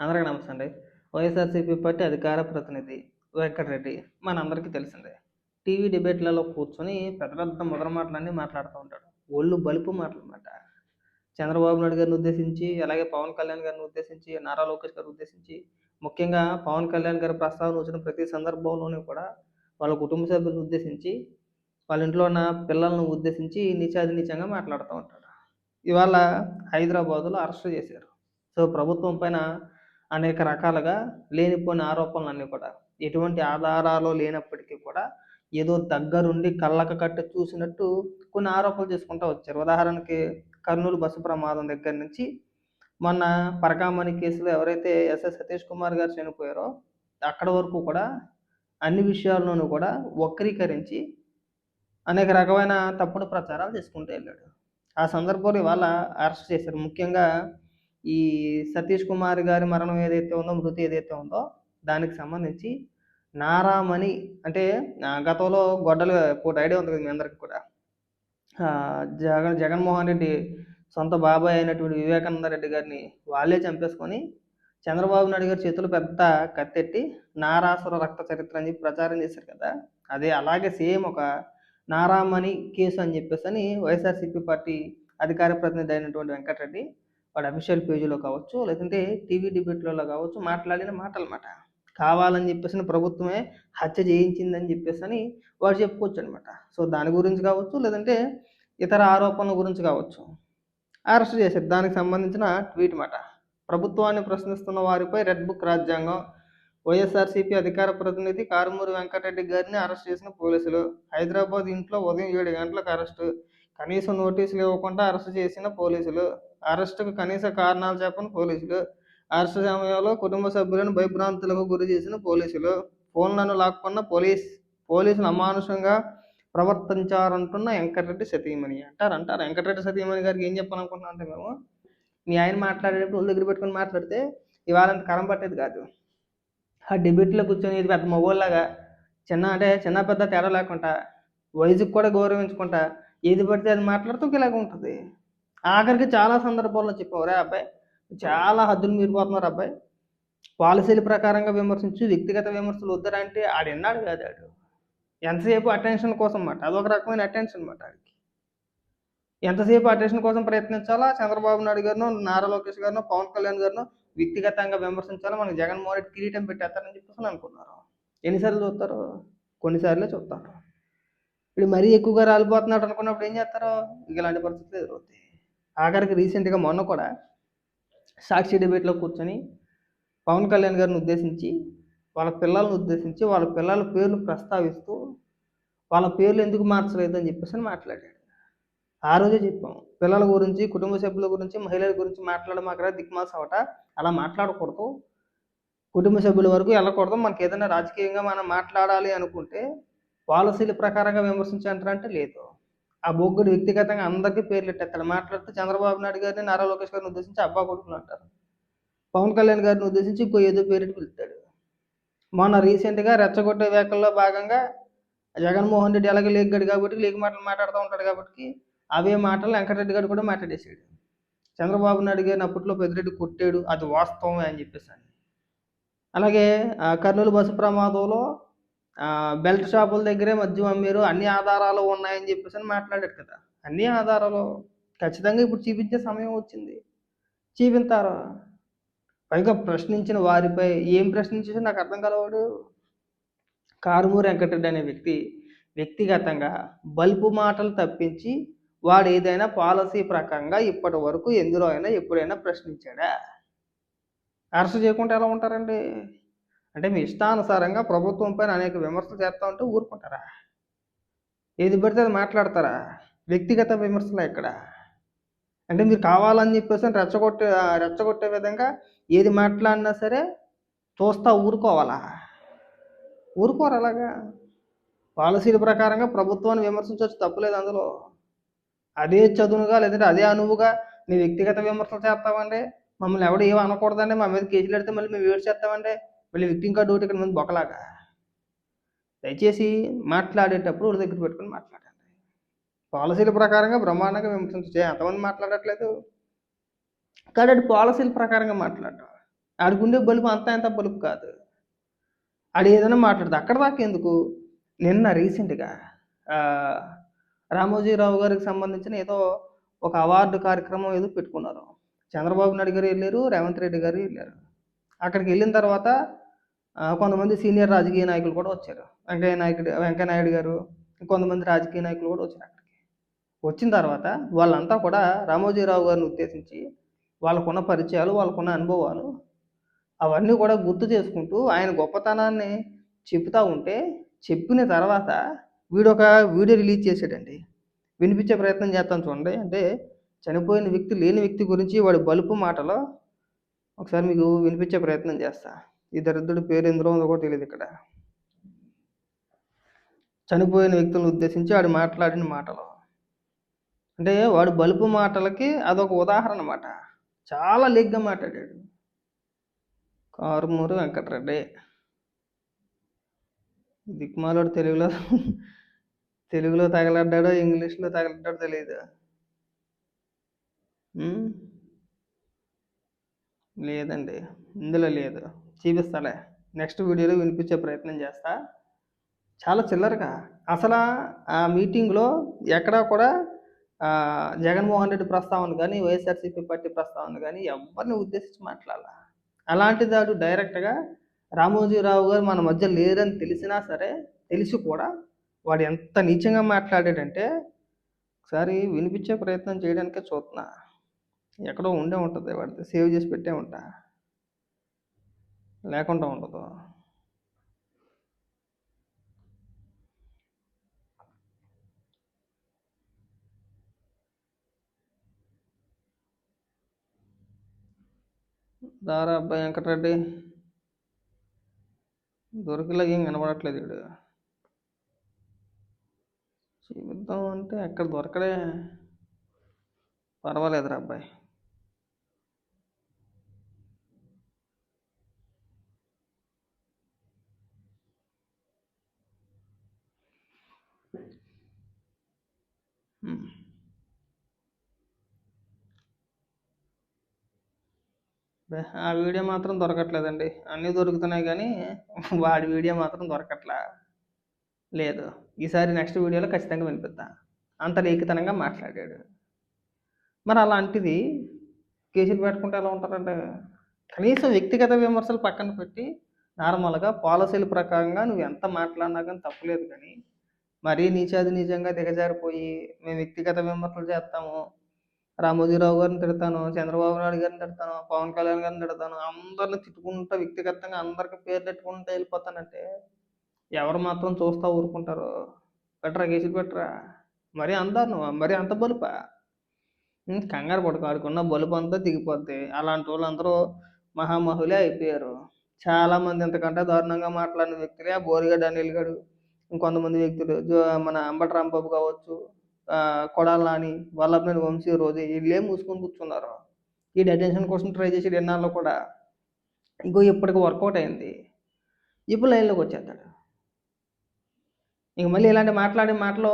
అందరికీ నమస్తే అండి. వైఎస్ఆర్‌సీపీ పార్టీ అధికార ప్రతినిధి వెంకటరెడ్డి మనందరికీ తెలిసిందే. టీవీ డిబేట్‌లలో కూర్చొని పెద్ద పెద్ద ముదర మాటలన్నీ మాట్లాడుతూ ఉంటాడు. ఒళ్ళు బలుపు మాటలన్నమాట. చంద్రబాబు నాయుడు గారిని ఉద్దేశించి, అలాగే పవన్ కళ్యాణ్ గారిని ఉద్దేశించి, నారా లోకేష్ గారిని ఉద్దేశించి, ముఖ్యంగా పవన్ కళ్యాణ్ గారి ప్రస్తావన వచ్చిన ప్రతి సందర్భంలోనూ కూడా వాళ్ళ కుటుంబ సభ్యులను ఉద్దేశించి, వాళ్ళ ఇంట్లో ఉన్న పిల్లలను ఉద్దేశించి నీచాతి నీచంగా మాట్లాడుతూ ఉంటాడు. ఇవాళ హైదరాబాదులో అరెస్ట్ చేశారు. సో, ప్రభుత్వం పైన అనేక రకాలుగా లేనిపోని ఆరోపణలన్నీ కూడా ఎటువంటి ఆధారాలు లేనప్పటికీ కూడా ఏదో దగ్గరుండి కళ్ళకు కట్టి చూసినట్టు కొన్ని ఆరోపణలు చేసుకుంటూ వచ్చారు. ఉదాహరణకి కర్నూలు బస్సు ప్రమాదం దగ్గర నుంచి మొన్న పరకామణి కేసులో ఎవరైతే ఎస్ఎస్ సతీష్ కుమార్ గారు చనిపోయారో అక్కడి వరకు కూడా అన్ని విషయాల్లోనూ కూడా వక్రీకరించి అనేక రకమైన తప్పుడు ప్రచారాలు చేసుకుంటూ వెళ్ళాడు. ఆ సందర్భంలో ఇవాళ అరెస్ట్ చేశారు. ముఖ్యంగా ఈ సతీష్ కుమార్ గారి మరణం ఏదైతే ఉందో, మృతి ఏదైతే ఉందో దానికి సంబంధించి నారామణి అంటే గతంలో గొడ్డలి పోటు ఐడియా ఉంది కదా మీ అందరికి కూడా. జగన్మోహన్ రెడ్డి సొంత బాబాయ్ అయినటువంటి వివేకానంద రెడ్డి గారిని వాళ్ళే చంపేసుకొని చంద్రబాబు నాయుడు గారి చేతులు పెద్ద కత్తెట్టి నారాసుర రక్త చరిత్ర అని చెప్పి ప్రచారం చేశారు కదా. అదే అలాగే సేమ్ ఒక నారామణి కేసు అని చెప్పేసి అని వైఎస్ఆర్సీపీ పార్టీ అధికార ప్రతినిధి అయినటువంటి వెంకటరెడ్డి వాడి అఫీషియల్ పేజీలో కావచ్చు, లేదంటే టీవీ డిబేట్లలో కావచ్చు మాట్లాడిన మాటలన్నమాట. కావాలని చెప్పేసి ప్రభుత్వమే హత్య చేయించిందని చెప్పేసి అని వాడు చెప్పుకోవచ్చు అనమాట. సో దాని గురించి కావచ్చు, లేదంటే ఇతర ఆరోపణల గురించి కావచ్చు అరెస్ట్ చేశారు. దానికి సంబంధించిన ట్వీట్ మాట. ప్రభుత్వాన్ని ప్రశ్నిస్తున్న వారిపై రెడ్ బుక్ రాజ్యాంగం. వైఎస్ఆర్సీపీ అధికార ప్రతినిధి కారుమూరి వెంకటరెడ్డి గారిని అరెస్ట్ చేసిన పోలీసులు. హైదరాబాద్ ఇంట్లో ఉదయం 7 గంటలకు అరెస్టు. కనీసం నోటీసులు ఇవ్వకుండా అరెస్ట్ చేసిన పోలీసులు. అరెస్టుకు కనీస కారణాలు చెప్పని పోలీసులు. అరెస్టు సమయంలో కుటుంబ సభ్యులను భయభ్రాంతులకు గురి చేసిన పోలీసులు. ఫోన్లను లాక్కున్న పోలీసులు అమానుషంగా ప్రవర్తించారంటున్న వెంకటరెడ్డి సతీమణి అంటారు. వెంకటరెడ్డి సతీమణి గారికి ఏం చెప్పాలనుకుంటున్నాం అంటే మేము మీ ఆయన మాట్లాడేటప్పుడు ఒళ్ళు దగ్గర పెట్టుకొని మాట్లాడితే ఇవాళ అంత కరం పట్టేది కాదు. ఆ డిబేట్లో కూర్చొని ఇది పెద్ద మగోళ్ళలాగా చిన్న పెద్ద తేడా లేకుండా వయసుకు కూడా గౌరవించుకుంటా ఏది పడితే అది మాట్లాడుతూ ఇలాగ ఉంటుంది. ఆఖరికి చాలా సందర్భాల్లో చెప్పారు, అబ్బాయి చాలా హద్దులు మీరిపోతున్నారు అబ్బాయి, పాలసీల ప్రకారంగా విమర్శించు, వ్యక్తిగత విమర్శలు వద్దరంటే ఆడన్నాడు కాదు. ఆడు ఎంతసేపు అటెన్షన్ కోసం మాట, అదొక రకమైన అటెన్షన్ మాట. ఆడికి ఎంతసేపు అటెన్షన్ కోసం ప్రయత్నించాలా, చంద్రబాబు నాయుడు గారినో, నారా లోకేష్ గారినో, పవన్ కళ్యాణ్ గారినో వ్యక్తిగతంగా విమర్శించాలా, మనకి జగన్మోహన్ రెడ్డి కిరీటం పెట్టేస్తారని చెప్పేసి అనుకున్నారు. ఎన్నిసార్లు చూస్తారు? కొన్నిసార్లే చూస్తారు. ఇప్పుడు మరీ ఎక్కువగా రాలిపోతున్నాడు అనుకున్నప్పుడు ఏం చేస్తారు? ఇలాంటి పరిస్థితులు ఎదురవుతాయి. ఆఖరికి రీసెంట్గా మొన్న కూడా సాక్షి డిబేట్లో కూర్చొని పవన్ కళ్యాణ్ గారిని ఉద్దేశించి, వాళ్ళ పిల్లలను ఉద్దేశించి, వాళ్ళ పిల్లల పేర్లు ప్రస్తావిస్తూ వాళ్ళ పేర్లు ఎందుకు మార్చలేదు అని చెప్పేసి మాట్లాడాడు. ఆ రోజే చెప్పాం, పిల్లల గురించి, కుటుంబ సభ్యుల గురించి, మహిళల గురించి మాట్లాడమాకరా దిక్మాస్ అవట, అలా మాట్లాడకూడదు, కుటుంబ సభ్యుల వరకు వెళ్ళకూడదు. మనకి ఏదైనా రాజకీయంగా మనం మాట్లాడాలి అనుకుంటే పాలసీల ప్రకారంగా విమర్శించాలంటే లేదు. ఆ బొగ్గుడు వ్యక్తిగతంగా అందరికీ పేర్లు ఎట్టేస్తాడు. మాట్లాడితే చంద్రబాబు నాయుడు గారిని, నారా లోకేష్ గారిని ఉద్దేశించి అబ్బా కొడుకులు అంటారు. పవన్ కళ్యాణ్ గారిని ఉద్దేశించి ఇంకో ఏదో పేరెట్టి పిలుస్తాడు. మొన్న రీసెంట్గా రెచ్చగొట్టే వ్యాఖ్యల్లో భాగంగా జగన్మోహన్ రెడ్డి ఎలాగ లేగ్గాడు కాబట్టి లేక మాటలు మాట్లాడుతూ ఉంటాడు కాబట్టి అవే మాటలు వెంకటరెడ్డి గారు కూడా మాట్లాడేసాడు. చంద్రబాబు నాయుడు గారిని అప్పట్లో పెద్దిరెడ్డి కొట్టాడు, అది వాస్తవమే అని చెప్పేసి. అలాగే కర్నూలు బస్సు ప్రమాదంలో బెల్ట్ షాపుల దగ్గరే మద్యం అమ్మారు, అన్ని ఆధారాలు ఉన్నాయని చెప్పేసి అని మాట్లాడాడు కదా. అన్ని ఆధారాలు ఖచ్చితంగా ఇప్పుడు చూపించే సమయం వచ్చింది, చూపించారు. పైగా ప్రశ్నించిన వారిపై ఏం ప్రశ్నించేసి నాకు అర్థం కలవాడు. కారుమూరి వెంకటరెడ్డి అనే వ్యక్తిగతంగా బల్బు మాటలు తప్పించి వాడు ఏదైనా పాలసీ ప్రకారంగా ఇప్పటి వరకు ఎందులో అయినా ఎప్పుడైనా ప్రశ్నించాడా? అరెస్ట్ చేయకుండా ఎలా ఉంటారండి? అంటే మీ ఇష్టానుసారంగా ప్రభుత్వం పైన అనేక విమర్శలు చేస్తూ ఉంటే ఊరుకుంటారా? ఏది పడితే అది మాట్లాడతారా? వ్యక్తిగత విమర్శలు ఎక్కడ? అంటే మీరు కావాలని చెప్పేసి రెచ్చగొట్టే విధంగా ఏది మాట్లాడినా సరే చూస్తా ఊరుకోవాలా? ఊరుకోరు అలాగా. పాలసీల ప్రకారంగా ప్రభుత్వాన్ని విమర్శించవచ్చు, తప్పులేదు అందులో. అదే చదునుగా లేదంటే అదే అనువుగా మీ వ్యక్తిగత విమర్శలు చేస్తామండి, మమ్మల్ని ఎవడు ఏమో అనకూడదండి, మా మీద కేసులు పెడితే మళ్ళీ మేము ఏడు చేస్తామండి, మళ్ళీ విక్టింగ్ కార్డు ఒకటి ఇక్కడ ముందు బొక్కలాగా. దయచేసి మాట్లాడేటప్పుడు ఒక దగ్గర పెట్టుకుని మాట్లాడండి. పాలసీల ప్రకారంగా బ్రహ్మాండంగా విమర్శించే ఎంతమంది మాట్లాడట్లేదు, కాబట్టి పాలసీల ప్రకారంగా మాట్లాడటం. ఆడికుండే బలుపు అంతా ఇంత బలుపు కాదు. ఆడు ఏదైనా మాట్లాడదు. అక్కడ దాకా ఎందుకు, నిన్న రీసెంట్‌గా రామోజీరావు గారికి సంబంధించిన ఏదో ఒక అవార్డు కార్యక్రమం ఏదో పెట్టుకున్నారు. చంద్రబాబు నాయుడు గారు ఎళ్లారు, రేవంత్ రెడ్డి గారు ఎళ్లారు. అక్కడికి వెళ్ళిన తర్వాత కొంతమంది సీనియర్ రాజకీయ నాయకులు కూడా వచ్చారు. వెంకయ్య నాయుడు గారు, కొంతమంది రాజకీయ నాయకులు కూడా వచ్చారు అక్కడికి. వచ్చిన తర్వాత వాళ్ళంతా కూడా రామోజీరావు గారిని ఉద్దేశించి వాళ్ళకున్న పరిచయాలు, వాళ్ళకున్న అనుభవాలు అవన్నీ కూడా గుర్తు చేసుకుంటూ ఆయన గొప్పతనాన్ని చెప్తా ఉంటే, చెప్పిన తర్వాత వీడొక వీడియో రిలీజ్ చేశాడండి. వినిపించే ప్రయత్నం చేస్తాను చూడండి. అంటే చనిపోయిన వ్యక్తి లేని వ్యక్తి గురించి వాడి బలుపు మాటలో ఒకసారి మీకు వినిపించే ప్రయత్నం చేస్తా. ఈ దరిద్రుడి పేరు ఎందులో ఉందో కూడా తెలియదు ఇక్కడ. చనిపోయిన వ్యక్తులను ఉద్దేశించి వాడు మాట్లాడిన మాటలు, అంటే వాడు బలుపు మాటలకి అదొక ఉదాహరణ అన్నమాట. చాలా లీగ్గా మాట్లాడాడు. కారుమూరి వెంకటరెడ్డి దిక్మాలోడు తెలుగులో తగలడ్డాడో ఇంగ్లీష్లో తగలడ్డాడో తెలియదు. లేదండి, ఇందులో లేదు. చూపిస్తాలే, నెక్స్ట్ వీడియోలో వినిపించే ప్రయత్నం చేస్తా. చాలా చిల్లరగా అసలు ఆ మీటింగ్లో ఎక్కడా కూడా జగన్మోహన్ రెడ్డి ప్రస్తావన కానీ, వైఎస్ఆర్సీపీ పార్టీ ప్రస్తావన కానీ ఎవరిని ఉద్దేశించి మాట్లాడాల. అలాంటిది వాడు డైరెక్ట్గా రామోజీరావు గారు మన మధ్య లేరని తెలిసినా సరే, తెలిసి కూడా వాడు ఎంత నీచంగా మాట్లాడాడంటే ఒకసారి వినిపించే ప్రయత్నం చేయడానికే చూస్తున్నా. ఎక్కడో ఉండే ఉంటుంది, వాడితే సేవ్ చేసి పెట్టే ఉంటా, లేకుండా ఉండదు. దారా అబ్బాయి వెంకటరెడ్డి దొరికిలాగా ఏం కనబడట్లేదు వీడు. చూపిద్దాం అంటే ఎక్కడ దొరకడే. పర్వాలేదురా అబ్బాయి. ఆ వీడియో మాత్రం దొరకట్లేదండి. అన్నీ దొరుకుతున్నాయి కానీ వాడి వీడియో మాత్రం దొరకట్లా. లేదు, ఈసారి నెక్స్ట్ వీడియోలో ఖచ్చితంగా వినిపిద్దా. అంత లేఖితనంగా మాట్లాడాడు. మరి అలాంటిది కేసులు పెట్టుకుంటే ఎలా ఉంటారంటే, కనీసం వ్యక్తిగత విమర్శలు పక్కన పెట్టి నార్మల్గా పాలసీల ప్రకారంగా నువ్వు ఎంత మాట్లాడినా కానీ తప్పులేదు. కానీ మరీ నిజంగా దిగజారిపోయి మేము వ్యక్తిగత విమర్శలు చేస్తాము, రామోజీరావు గారిని తిడతాను, చంద్రబాబు నాయుడు గారిని తిడతాను, పవన్ కళ్యాణ్ గారిని తిడతాను, అందరిని తిట్టుకుంటా వ్యక్తిగతంగా అందరికి పేరు పెట్టుకుంటూ వెళ్ళిపోతానంటే ఎవరు మాత్రం చూస్తా ఊరుకుంటారు? పెట్టరా, కేసులు పెట్టరా. మరీ అంత బలుపా? కంగారు పడుకో, ఆడుకున్న బలుపు అంతా దిగిపోద్ది. అలాంటి వాళ్ళందరూ మహామహులే అయిపోయారు. చాలామంది ఇంతకంటే దారుణంగా మాట్లాడిన వ్యక్తులే బోరిగడ్డ అనిల్ గడు, ఇంకొంతమంది వ్యక్తులు మన అంబటి రాంబాబు కావచ్చు, కొడాలి నాని, వల్లభనేని వంశీ, రోజు వీళ్ళే మూసుకొని కూర్చున్నారు. ఈ అటెన్షన్ కోసం ట్రై చేసి ఎన్నాళ్ళు కూడా ఇంకో ఇప్పటికి వర్కౌట్ అయింది. ఇప్పుడు లైన్లోకి వచ్చేస్తాడు. ఇంక మళ్ళీ ఇలాంటి మాటలు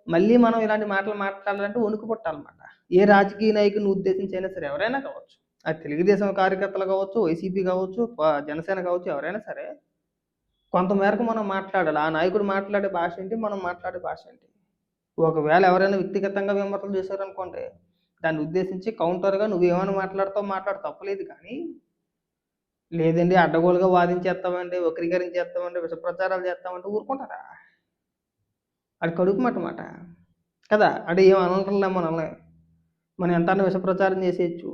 మళ్ళీ మనం ఇలాంటి మాటలు మాట్లాడాలంటే వణుకు పుట్టాలన్నమాట. ఏ రాజకీయ నాయకుని ఉద్దేశించైనా సరే, ఎవరైనా కావచ్చు, అది తెలుగుదేశం కార్యకర్తలు కావచ్చు, వైసీపీ కావచ్చు, జనసేన కావచ్చు, ఎవరైనా సరే కొంతమేరకు మనం మాట్లాడాలి. ఆ నాయకుడు మాట్లాడే భాష ఏంటి, మనం మాట్లాడే భాష ఏంటి. ఒకవేళ ఎవరైనా వ్యక్తిగతంగా విమర్శలు చేశారనుకోండి, దాన్ని ఉద్దేశించి కౌంటర్గా నువ్వేమైనా మాట్లాడు, తప్పలేదు. కానీ లేదండి అడ్డగోలుగా వాదించేస్తామండి, వక్రీకరించేస్తామండి, విష ప్రచారాలు చేస్తామంటే ఊరుకుంటారా? అది కడుపు మాట కదా. అంటే ఏం అనటంలే మనల్ని, మనం ఎంత విష ప్రచారం చేసేయచ్చు,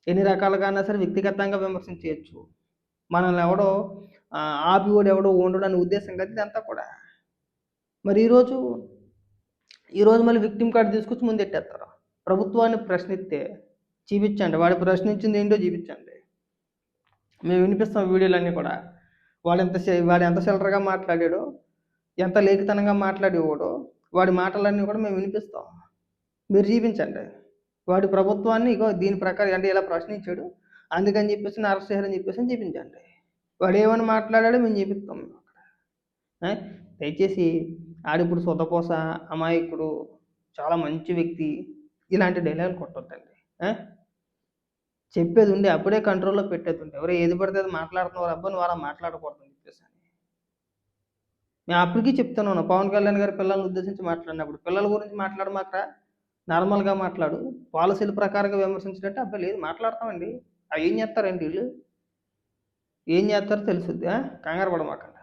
ఎన్ని రకాలుగా సరే వ్యక్తిగతంగా విమర్శించవచ్చు. మనల్ని ఎవడో ఆపివాడు ఎవడో ఉండడు అనే ఉద్దేశం కదా ఇదంతా కూడా. మరి ఈరోజు మళ్ళీ విక్టిమ్ కార్డు తీసుకొచ్చి ముందెట్టేస్తారు. ప్రభుత్వాన్ని ప్రశ్నిస్తే చూపించండి, వాడు ప్రశ్నించింది ఏంటో చూపించండి, మేము వినిపిస్తాం వీడియోలన్నీ కూడా. వాడు ఎంత సిల్లరగా మాట్లాడాడో, ఎంత లేఖితనంగా మాట్లాడేవాడో వాడి మాటలన్నీ కూడా మేము వినిపిస్తాం, మీరు చూపించండి. వాడి ప్రభుత్వాన్ని ఇగో దీని ప్రకారం అంటే ఇలా ప్రశ్నించాడు, అందుకని చెప్పేసి అరెస్ట్ చేయాలని చెప్పేసి చూపించండి. వాడు ఏమని మాట్లాడాడో మేము చూపిస్తాం. దయచేసి ఆడిప్పుడు సొద్దపోస, అమాయకుడు, చాలా మంచి వ్యక్తి, ఇలాంటి డైలాగులు కొట్టొద్దండి. చెప్పేది ఉండి అప్పుడే కంట్రోల్‌లో పెట్టేది ఉంటే, "ఒరేయ్! ఏది పడితే అది మాట్లాడుతున్నావురా అబ్బా! నువ్వు అలా మాట్లాడకూడదు" అని చెప్పేసి. మేము అప్పటికి చెప్తూనే పవన్ కళ్యాణ్ గారి పిల్లల్ని ఉద్దేశించి మాట్లాడినప్పుడు, "పిల్లల గురించి మాట్లాడమాకురా, నార్మల్‌గా మాట్లాడు. పాలసీల ప్రకారంగా విమర్శించినట్టు అబ్బా! లేదు మాట్లాడతామండి. ఏం చేస్తారండి ఈళ్ళు? ఏం చేస్తారో తెలుసుద్ది. కంగారు పడమాకండి."